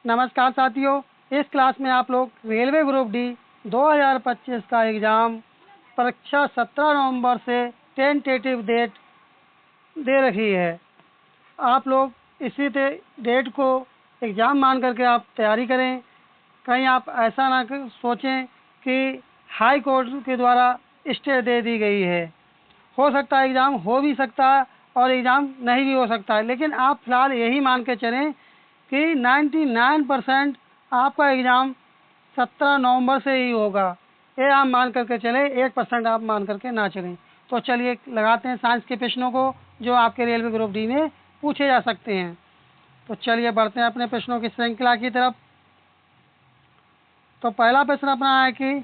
नमस्कार साथियों, इस क्लास में आप लोग रेलवे ग्रुप डी 2025 का एग्ज़ाम परीक्षा 17 नवंबर से टेंटेटिव डेट दे रखी है। आप लोग इसी डेट को एग्ज़ाम मान करके आप तैयारी करें। कहीं आप ऐसा ना सोचें कि हाई कोर्ट के द्वारा स्टे दे दी गई है। हो सकता है एग्ज़ाम हो भी सकता है और एग्ज़ाम नहीं भी हो सकता है, लेकिन आप फिलहाल यही मान के चलें कि 99% आपका एग्ज़ाम 17 नवंबर से ही होगा। ये आप मान करके चलें, 1% आप मान करके ना चलें। तो चलिए लगाते हैं साइंस के प्रश्नों को जो आपके रेलवे ग्रुप डी में पूछे जा सकते हैं। तो चलिए बढ़ते हैं अपने प्रश्नों की श्रृंखला की तरफ। तो पहला प्रश्न अपना है कि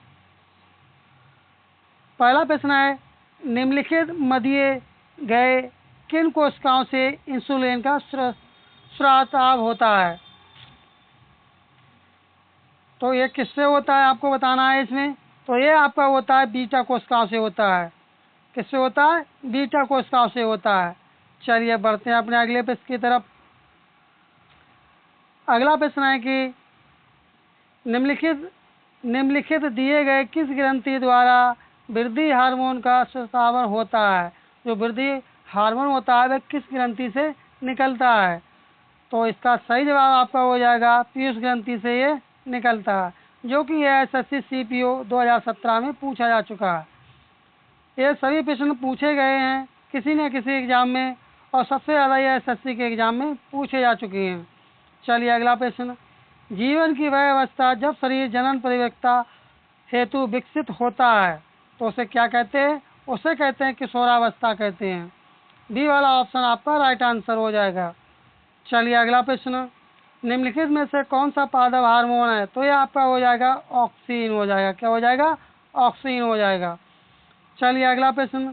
निम्नलिखित मध्य गए किन कोशिकाओं से इंसुलिन का स्राव होता है। तो ये किससे होता है आपको बताना है इसमें। तो ये आपका होता है बीटा कोशिकाओं से होता है। किससे होता है? बीटा कोशिकाओं से होता है। चलिए बढ़ते हैं अपने अगले प्रश्न की तरफ। अगला प्रश्न है कि निम्नलिखित दिए गए किस ग्रंथि द्वारा वृद्धि हार्मोन का स्राव होता है। जो वृद्धि हार्मोन होता है वह किस ग्रंथि से निकलता है। तो इसका सही जवाब आपका हो जाएगा पीयूष ग्रंथि से ये निकलता है, जो कि SSC CPO 2017 में पूछा जा चुका है। ये सभी प्रश्न पूछे गए हैं किसी न किसी एग्जाम में, और सबसे ज़्यादा ये SSC के एग्जाम में पूछे जा चुके हैं। चलिए अगला प्रश्न। जीवन की वह अवस्था जब शरीर जनन परिपक्वता हेतु विकसित होता है, तो उसे क्या कहते हैं? उसे कहते हैं किशोरावस्था कहते हैं। बी वाला ऑप्शन आपका राइट आंसर हो जाएगा। चलिए अगला प्रश्न। निम्नलिखित में से कौन सा पादप हार्मोन है? तो ये आपका हो जाएगा ऑक्सीन हो जाएगा। क्या हो जाएगा? ऑक्सीन हो जाएगा। चलिए अगला प्रश्न।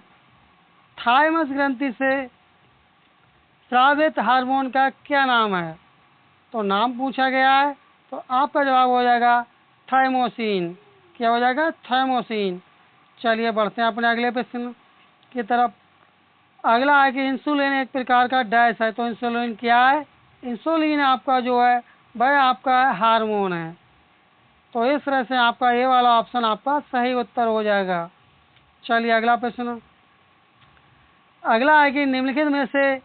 थाइमस ग्रंथि से स्रावित हार्मोन का क्या नाम है? तो नाम पूछा गया है, तो आपका जवाब हो जाएगा थाइमोसिन। क्या हो जाएगा? थाइमोसिन। चलिए बढ़ते हैं अपने अगले प्रश्न की तरफ। अगला है कि इंसुलिन एक प्रकार का डैश है। तो इंसुलिन क्या है? इंसुलिन आपका जो है वह आपका हार्मोन है। तो इस तरह से आपका ये वाला ऑप्शन आपका सही उत्तर हो जाएगा। चलिए अगला प्रश्न। अगला है कि निम्नलिखित में से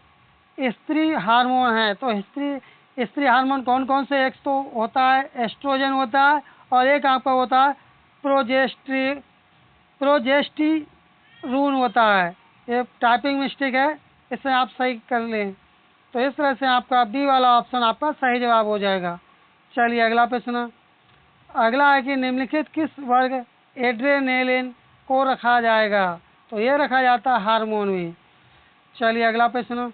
स्त्री हार्मोन है। तो स्त्री हार्मोन कौन कौन से? एक तो होता है एस्ट्रोजन होता है, और एक आपका होता है प्रोजेस्टेरोन होता है। ये टाइपिंग मिस्टेक है, इसे आप सही कर लें। तो इस तरह से आपका बी वाला ऑप्शन आपका सही जवाब हो जाएगा। चलिए अगला प्रश्न। अगला है कि निम्नलिखित किस वर्ग एड्रेनालिन को रखा जाएगा। तो ये रखा जाता है हार्मोन में। चलिए अगला प्रश्न।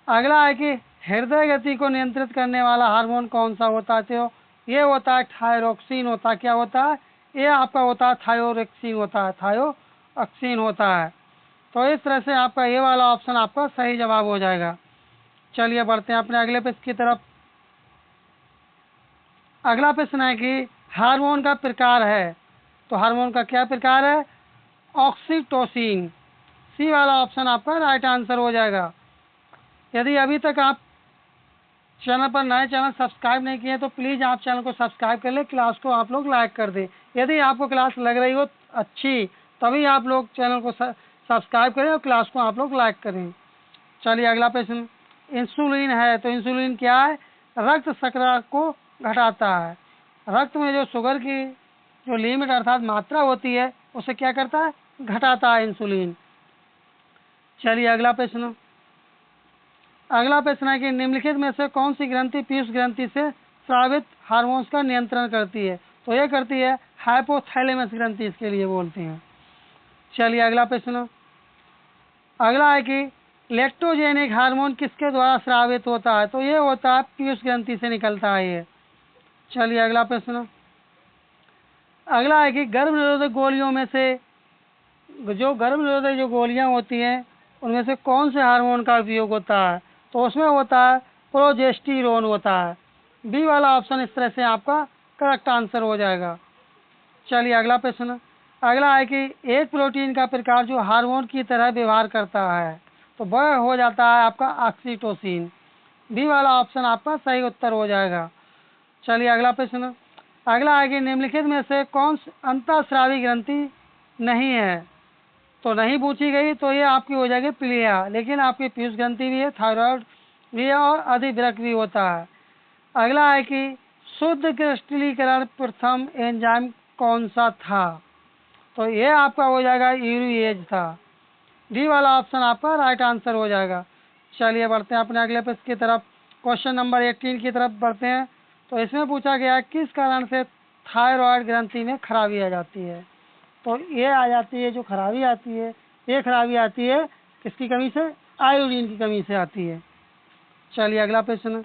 अगला है कि हृदय गति को नियंत्रित करने वाला हार्मोन कौन सा होता है। तो ये होता है थायरोक्सिन होता है। क्या होता है? ये आपका होता है थायोरेक्सिन होता है, थायोक्सिन होता है। तो इस तरह से आपका ये वाला ऑप्शन आपका सही जवाब हो जाएगा। चलिए बढ़ते हैं अपने अगले प्रश्न की तरफ। अगला प्रश्न है कि हार्मोन का प्रकार है। तो हार्मोन का क्या प्रकार है? ऑक्सीटोसिन। सी वाला ऑप्शन आपका राइट आंसर हो जाएगा। यदि अभी तक आप चैनल पर नए चैनल सब्सक्राइब नहीं किए तो प्लीज़ आप चैनल को सब्सक्राइब कर लें, क्लास को आप लोग लाइक कर दें। यदि आपको क्लास लग रही हो अच्छी, तभी आप लोग चैनल को सब्सक्राइब करें और क्लास को आप लोग लाइक करें। चलिए अगला प्रश्न। इंसुलिन है, तो इंसुलिन क्या है? रक्त शर्करा को घटाता है। रक्त में जो शुगर की जो लिमिट अर्थात मात्रा होती है उसे क्या करता है? घटाता है इंसुलिन। चलिए अगला प्रश्न। अगला प्रश्न है कि निम्नलिखित में से कौन सी ग्रंथि पीयूष ग्रंथि से स्रावित हार्मोन्स का नियंत्रण करती है। तो ये करती है हाइपोथैलेमस ग्रंथि, इसके लिए बोलते हैं। चलिए अगला प्रश्न। अगला है कि लेक्टोजेनिक हार्मोन किसके द्वारा स्रावित होता है। तो ये होता है पीयूष ग्रंथि से निकलता है ये। चलिए अगला प्रश्न। अगला है कि गर्भ निरोधक गोलियों में से जो गर्भ निरोधक जो गोलियां होती हैं उनमें से कौन से हार्मोन का उपयोग होता है। तो उसमें होता है प्रोजेस्टेरोन होता है। बी वाला ऑप्शन इस तरह से आपका करेक्ट आंसर हो जाएगा। चलिए अगला प्रश्न। अगला है कि एक प्रोटीन का प्रकार जो हार्मोन की तरह व्यवहार करता है, तो वह हो जाता है आपका ऑक्सीटोसिन। बी वाला ऑप्शन आपका सही उत्तर हो जाएगा। चलिए अगला प्रश्न, अगला है कि निम्नलिखित में से कौन अंतःस्रावी ग्रंथि नहीं है। तो नहीं पूछी गई तो ये आपकी हो जाएगी प्लीहा, लेकिन आपकी पीयूष ग्रंथि भी है, थायराइड भी है और अधिवृक्क भी होता है। अगला है कि शुद्ध क्रिस्टलीकरण प्रथम एंजाइम कौन सा था। तो ये आपका हो जाएगा यूरिएज था। डी वाला ऑप्शन आपका राइट आंसर हो जाएगा। चलिए बढ़ते हैं अपने अगले प्रश्न की तरफ। क्वेश्चन नंबर 18 की तरफ बढ़ते हैं। तो इसमें पूछा गया किस कारण से थायराइड ग्रंथि में खराबी आ जाती है। तो ये आ जाती है, जो खराबी आती है, ये खराबी आती है किसकी कमी से, आयोडीन की कमी से आती है। चलिए अगला प्रश्न,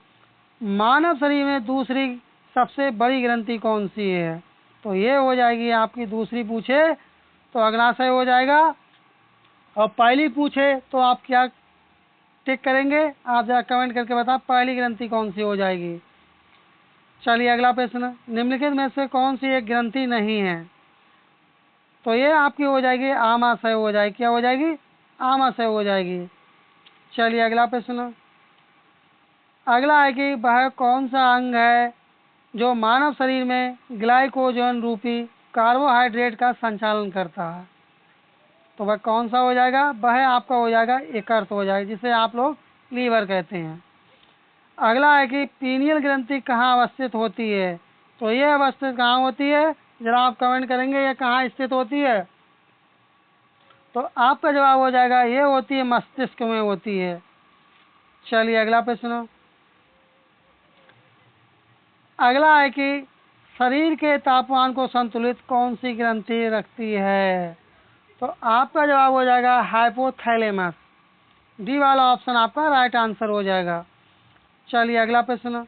मानव शरीर में दूसरी सबसे बड़ी ग्रंथि कौन सी है। तो ये हो जाएगी आपकी दूसरी पूछे तो अग्नाशय हो जाएगा, और पहली पूछे तो आप क्या टिक करेंगे, आप जरा कमेंट करके बताओ पहली ग्रंथि कौन सी हो जाएगी। चलिए अगला प्रश्न, निम्नलिखित में से कौन सी एक ग्रंथि नहीं है। तो ये आपकी हो जाएगी आमाशय हो जाएगी, क्या हो जाएगी, आमाशय हो जाएगी। चलिए अगला प्रश्न, अगला है कि वह कौन सा अंग है जो मानव शरीर में ग्लाइकोजन रूपी कार्बोहाइड्रेट का संचालन करता है। तो वह कौन सा हो जाएगा, वह आपका हो जाएगा यकृत हो जाएगा, जिसे आप लोग लीवर कहते हैं। अगला है कि पीनियल ग्रंथि कहाँ अवस्थित होती है। तो ये अवस्थित कहाँ होती है, जरा आप कमेंट करेंगे ये कहाँ स्थित होती है। तो आपका जवाब हो जाएगा ये होती है मस्तिष्क में होती है। चलिए अगला प्रश्न, अगला है कि शरीर के तापमान को संतुलित कौन सी ग्रंथि रखती है। तो आपका जवाब हो जाएगा हाइपोथैलेमस। डी वाला ऑप्शन आपका राइट आंसर हो जाएगा। चलिए अगला प्रश्न,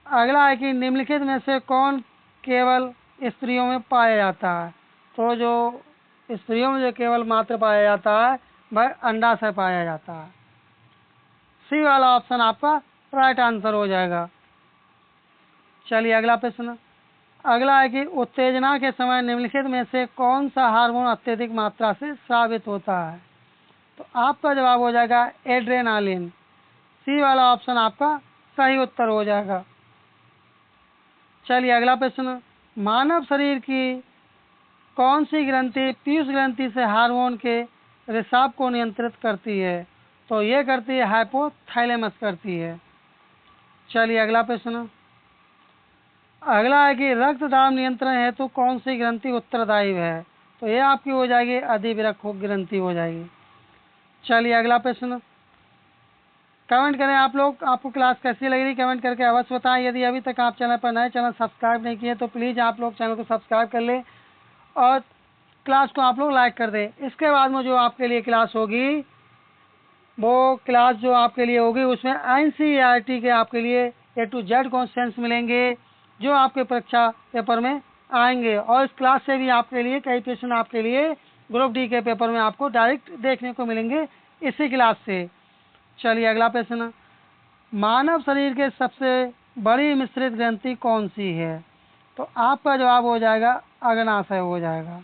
अगला है कि निम्नलिखित में से कौन केवल स्त्रियों में पाया जाता है। तो जो स्त्रियों में जो केवल मात्र पाया जाता है वह अंडाशय पाया जाता है। सी वाला ऑप्शन आपका राइट आंसर हो जाएगा। चलिए अगला प्रश्न, अगला है कि उत्तेजना के समय निम्नलिखित में से कौन सा हार्मोन अत्यधिक मात्रा से स्रावित होता है। तो आपका जवाब हो जाएगा एड्रेनालिन। सी वाला ऑप्शन आपका सही उत्तर हो जाएगा। चलिए अगला प्रश्न, मानव शरीर की कौन सी ग्रंथि पीयूष ग्रंथि से हार्मोन के रिसाव को नियंत्रित करती है। तो ये करती है हाइपोथैलेमस करती है। चलिए अगला प्रश्न, अगला है कि रक्तदाब नियंत्रण हेतु कौन सी ग्रंथि उत्तरदायी है। तो ये आपकी हो जाएगी अधिवृक्क ग्रंथि हो जाएगी। चलिए अगला प्रश्न, कमेंट करें आप लोग, आपको क्लास कैसी लग रही कमेंट करके अवश्य बताएं। यदि अभी तक आप चैनल पर नए, चैनल सब्सक्राइब नहीं किए तो प्लीज़ आप लोग चैनल को सब्सक्राइब कर लें और क्लास को आप लोग लाइक कर दें। इसके बाद में जो आपके लिए क्लास होगी, वो क्लास जो आपके लिए होगी उसमें NCERT के आपके लिए A to Z क्वेश्चंस मिलेंगे जो आपके परीक्षा पेपर में आएंगे, और इस क्लास से भी आपके लिए कई प्रश्न आपके लिए ग्रुप डी के पेपर में आपको डायरेक्ट देखने को मिलेंगे इसी क्लास से। चलिए अगला प्रश्न, मानव शरीर के सबसे बड़ी मिश्रित ग्रंथि कौन सी है। तो आपका जवाब हो जाएगा अग्नाशय हो जाएगा।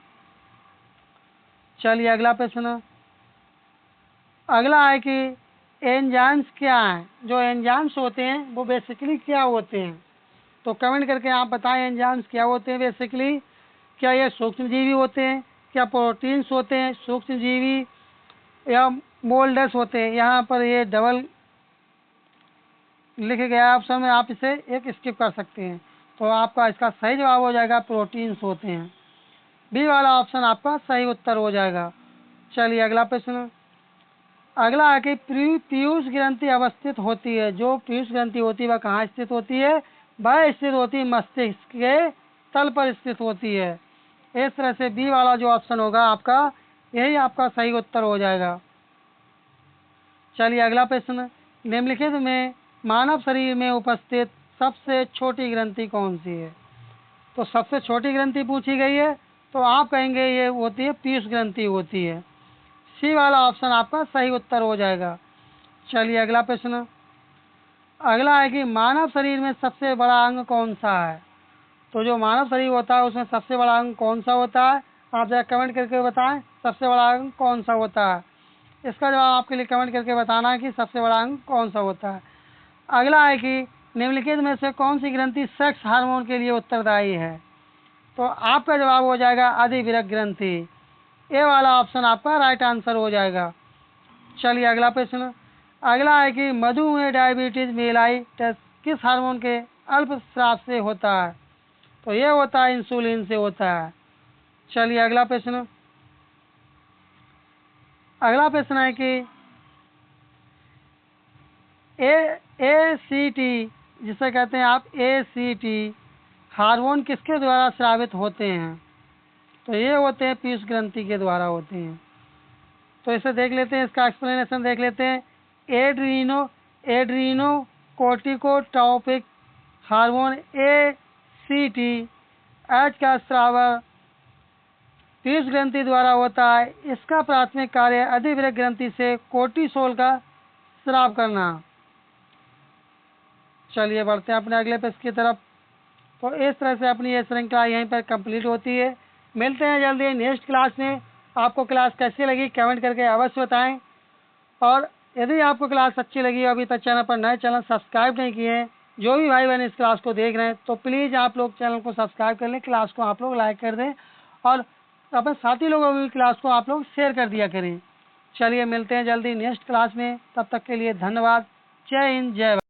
चलिए अगला प्रश्न, अगला है कि एंजाइम्स क्या हैं, जो एंजाइम्स होते हैं वो बेसिकली क्या होते हैं। तो कमेंट करके आप बताएं एंजाइम्स क्या होते हैं बेसिकली। क्या ये सूक्ष्मजीवी होते हैं, क्या प्रोटीन्स होते हैं सूक्ष्मजीवी, या मोल्डस होते हैं। यहाँ पर ये डबल लिखे गया ऑप्शन में, आप इसे एक स्किप कर सकते हैं। तो आपका इसका सही जवाब हो जाएगा प्रोटीन्स होते हैं। बी वाला ऑप्शन आपका सही उत्तर हो जाएगा। चलिए अगला प्रश्न, अगला है कि पीयूष ग्रंथि अवस्थित होती है, जो पीयूष ग्रंथि होती है वह कहाँ स्थित होती है। वह स्थित होती है मस्तिष्क के तल पर स्थित होती है। इस तरह से बी वाला जो ऑप्शन होगा आपका, यही आपका सही उत्तर हो जाएगा। चलिए अगला प्रश्न, निम्नलिखित में मानव शरीर में उपस्थित सबसे छोटी ग्रंथि कौन सी है। तो सबसे छोटी ग्रंथि पूछी गई है तो आप कहेंगे ये होती है पीयूष ग्रंथि होती है। सी वाला ऑप्शन आपका सही उत्तर हो जाएगा। चलिए अगला प्रश्न, अगला है कि मानव शरीर में सबसे बड़ा अंग कौन सा है। तो जो मानव शरीर होता है उसमें सबसे बड़ा अंग कौन सा होता है, आप जरा कमेंट करके बताएं सबसे बड़ा अंग कौन सा होता है। इसका जवाब आपके लिए कमेंट करके बताना है कि सबसे बड़ा अंग कौन सा होता है। अगला है कि निम्नलिखित में से कौन सी ग्रंथि सेक्स हार्मोन के लिए उत्तरदायी है? तो आपका जवाब हो जाएगा अधिविरक्त ग्रंथि। ए वाला ऑप्शन आपका राइट आंसर हो जाएगा। चलिए अगला प्रश्न। अगला है कि मधुमेह डायबिटीज मेलाइटस किस हार्मोन के अल्पस्राव से होता है? तो ये होता है इंसुलिन से होता है। चलिए अगला प्रश्न। अगला प्रश्न है कि ACT जिसे कहते हैं आप ACT हार्मोन किसके द्वारा स्रावित होते हैं? तो ये होते हैं पीयूष ग्रंथि के द्वारा होते हैं। तो इसे देख लेते हैं, इसका एक्सप्लेनेशन देख लेते हैं। एड्रीनो कोर्टिकोट्रोपिक हार्मोन ACT एच का स्राव पीयूष ग्रंथि द्वारा होता है। इसका प्राथमिक कार्य अधिविरक्त ग्रंथि से कोर्टिसोल का स्राव करना। चलिए बढ़ते हैं अपने अगले प्रश्न की तरफ। तो इस तरह से अपनी ये श्रृंखला यहीं पर कंप्लीट होती है। मिलते हैं जल्दी नेक्स्ट क्लास में। आपको क्लास कैसी लगी कमेंट करके अवश्य बताएं। और यदि आपको क्लास अच्छी लगी और अभी तक चैनल पर नए चैनल सब्सक्राइब नहीं किए हैं, जो भी भाई बहन इस क्लास को देख रहे हैं, तो प्लीज़ आप लोग चैनल को सब्सक्राइब कर लें, क्लास को आप लोग लाइक कर दें और अपने साथी लोगों में भी क्लास को आप लोग शेयर कर दिया करें। चलिए मिलते हैं जल्दी नेक्स्ट क्लास में, तब तक के लिए धन्यवाद। जय हिंद जय भारत।